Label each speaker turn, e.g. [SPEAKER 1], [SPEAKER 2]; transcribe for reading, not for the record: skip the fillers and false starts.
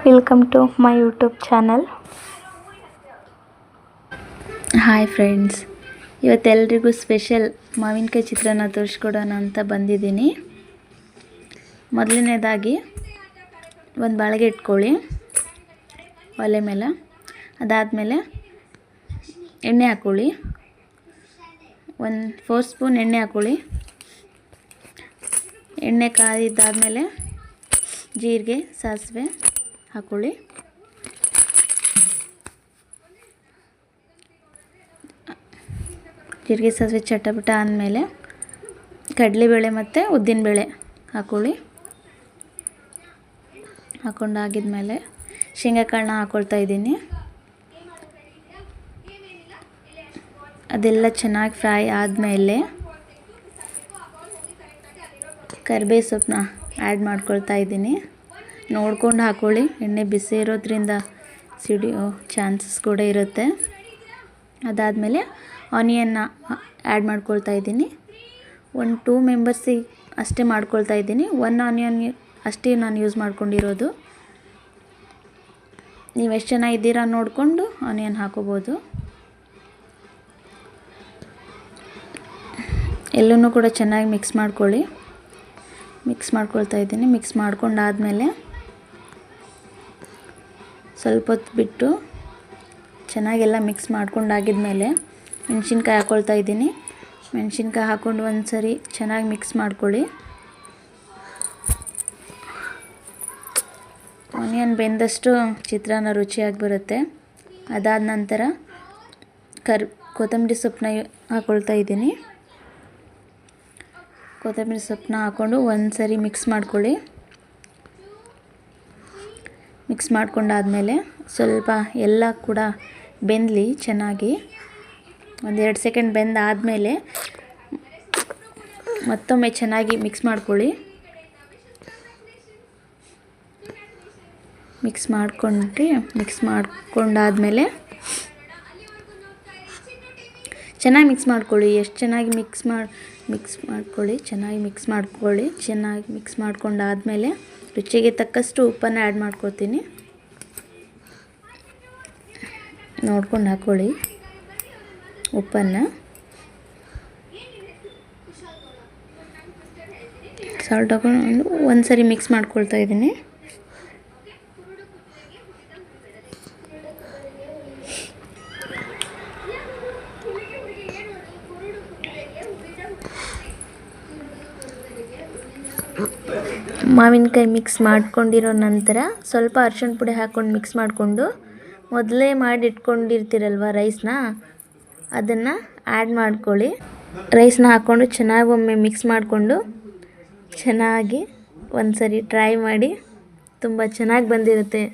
[SPEAKER 1] Welcome to my YouTube channel.
[SPEAKER 2] Hi friends, ಇವತ್ತೆಲ್ರಿಗೂ special ಮಾವಿನಕಾಯಿ ಚಿತ್ರಾನ್ನ ತೋರಿಸ್ಕೊಡೋಣ ಅಂತ ಬಂದಿದ್ದೀನಿ. ಮೊದಲನೇದಾಗಿ ಒಂದು ಬಾಳಿಗೆ ಇಟ್ಕೊಳ್ಳಿ ಒಲೆ ಮೇಲೆ. ಅದಾದಮೇಲೆ ಎಣ್ಣೆ ಹಾಕ್ಕೊಳ್ಳಿ. 4 ಸ್ಪೂನ್ ಎಣ್ಣೆ ಹಾಕ್ಕೊಳ್ಳಿ. ಎಣ್ಣೆ ಕಾದಿದ್ದಾದಮೇಲೆ ಜೀರಿಗೆ, ಸಾಸಿವೆ ಹಾಕ್ಕೊಳ್ಳಿ. ಜೀರಿಗೆ ಸಾಸಿವೆ ಚಟಪಟ ಆದಮೇಲೆ ಕಡಲೆಬೇಳೆ ಮತ್ತು ಉದ್ದಿನಬೇಳೆ ಹಾಕ್ಕೊಳ್ಳಿ. ಹಾಕ್ಕೊಂಡಾಗಿದ್ಮೇಲೆ ಶೇಂಗಾಕಾಳನ್ನ ಹಾಕ್ಕೊಳ್ತಾ ಇದ್ದೀನಿ. ಅದೆಲ್ಲ ಚೆನ್ನಾಗಿ ಫ್ರೈ ಆದಮೇಲೆ ಕರಿಬೇವು ಸೊಪ್ಪನ್ನ ಆ್ಯಡ್ ಮಾಡ್ಕೊಳ್ತಾ ಇದ್ದೀನಿ. ನೋಡ್ಕೊಂಡು ಹಾಕ್ಕೊಳ್ಳಿ, ಎಣ್ಣೆ ಬಿಸಿ ಇರೋದ್ರಿಂದ ಸಿಡಿಯೋ ಚಾನ್ಸಸ್ ಕೂಡ ಇರುತ್ತೆ. ಅದಾದಮೇಲೆ ಆನಿಯನ್ನ ಆ್ಯಡ್ ಮಾಡ್ಕೊಳ್ತಾ ಇದ್ದೀನಿ. 2 ಮೆಂಬರ್ಸಿಗೆ ಅಷ್ಟೇ ಮಾಡ್ಕೊಳ್ತಾ ಇದ್ದೀನಿ. 1 ಆನಿಯನ್ ಅಷ್ಟೇ ನಾನು ಯೂಸ್ ಮಾಡ್ಕೊಂಡಿರೋದು. ನೀವು ಎಷ್ಟು ಜನ ಇದ್ದೀರಾ ನೋಡಿಕೊಂಡು ಆನಿಯನ್ ಹಾಕೋಬೋದು. ಎಲ್ಲನೂ ಕೂಡ ಚೆನ್ನಾಗಿ ಮಿಕ್ಸ್ ಮಾಡ್ಕೊಳ್ಳಿ. ಮಿಕ್ಸ್ ಮಾಡ್ಕೊಳ್ತಾ ಇದ್ದೀನಿ. ಮಿಕ್ಸ್ ಮಾಡ್ಕೊಂಡಾದಮೇಲೆ ಸ್ವಲ್ಪ ಹೊತ್ತು ಬಿಟ್ಟು ಚೆನ್ನಾಗೆಲ್ಲ ಮಿಕ್ಸ್ ಮಾಡ್ಕೊಂಡಾಗಿದ್ಮೇಲೆ ಮೆಣಸಿನ್ಕಾಯಿ ಹಾಕ್ಕೊಳ್ತಾ ಇದ್ದೀನಿ. ಮೆಣಸಿನ್ಕಾಯಿ ಹಾಕ್ಕೊಂಡು ಒಂದು ಸರಿ ಚೆನ್ನಾಗಿ ಮಿಕ್ಸ್ ಮಾಡ್ಕೊಳ್ಳಿ. ಆನಿಯನ್ ಬೆಂದಷ್ಟು ಚಿತ್ರಾನ್ನ ರುಚಿಯಾಗಿ ಬರುತ್ತೆ. ಅದಾದ ನಂತರ ಕೊತ್ತಂಬರಿ ಸೊಪ್ಪನ್ನ ಹಾಕ್ಕೊಳ್ತಾ ಇದ್ದೀನಿ. ಕೊತ್ತಂಬರಿ ಸೊಪ್ಪನ್ನ ಹಾಕ್ಕೊಂಡು ಒಂದು ಸರಿ ಮಿಕ್ಸ್ ಮಾಡ್ಕೊಳ್ಳಿ. ಮಿಕ್ಸ್ ಮಾಡ್ಕೊಂಡಾದಮೇಲೆ ಸ್ವಲ್ಪ ಎಲ್ಲ ಕೂಡ ಬೆಂದಲಿ ಚೆನ್ನಾಗಿ. 1-2 ಸೆಕೆಂಡ್ ಬೆಂದಾದಮೇಲೆ ಮತ್ತೊಮ್ಮೆ ಚೆನ್ನಾಗಿ ಮಿಕ್ಸ್ ಮಾಡ್ಕೊಳ್ಳಿ. ಮಿಕ್ಸ್ ಮಾಡ್ಕೊಂಡಾದಮೇಲೆ ಚೆನ್ನಾಗಿ ಮಿಕ್ಸ್ ಮಾಡ್ಕೊಳ್ಳಿ. ಎಷ್ಟು ಚೆನ್ನಾಗಿ ಮಿಕ್ಸ್ ಮಾಡ್ಕೊಳ್ಳಿ. ಚೆನ್ನಾಗಿ ಮಿಕ್ಸ್ ಮಾಡ್ಕೊಂಡಾದಮೇಲೆ ರುಚಿಗೆ ತಕ್ಕಷ್ಟು ಉಪ್ಪನ್ನು ಆ್ಯಡ್ ಮಾಡ್ಕೊಳ್ತೀನಿ. ನೋಡ್ಕೊಂಡು ಹಾಕ್ಕೊಳ್ಳಿ ಉಪ್ಪನ್ನು. ಸಾಲ್ಟ್ ಹಾಕೊಂಡು ಒಂದು ಸರಿ ಮಿಕ್ಸ್ ಮಾಡ್ಕೊಳ್ತಾ ಇದ್ದೀನಿ. ಮಾವಿನಕಾಯಿ ಮಿಕ್ಸ್ ಮಾಡ್ಕೊಂಡಿರೋ ನಂತರ ಸ್ವಲ್ಪ ಅರಿಶಿಣ ಪುಡಿ ಹಾಕ್ಕೊಂಡು ಮಿಕ್ಸ್ ಮಾಡಿಕೊಂಡು ಮೊದಲೇ ಮಾಡಿ ಇಟ್ಕೊಂಡಿರ್ತೀರಲ್ವ ರೈಸ್ನ, ಅದನ್ನು ಆ್ಯಡ್ ಮಾಡ್ಕೊಳ್ಳಿ. ರೈಸ್ನ ಹಾಕ್ಕೊಂಡು ಚೆನ್ನಾಗಿ ಒಮ್ಮೆ ಮಿಕ್ಸ್ ಮಾಡಿಕೊಂಡು ಚೆನ್ನಾಗಿ ಒಂದು ಸರಿ ಟ್ರೈ ಮಾಡಿ. ತುಂಬ ಚೆನ್ನಾಗಿ ಬಂದಿರುತ್ತೆ.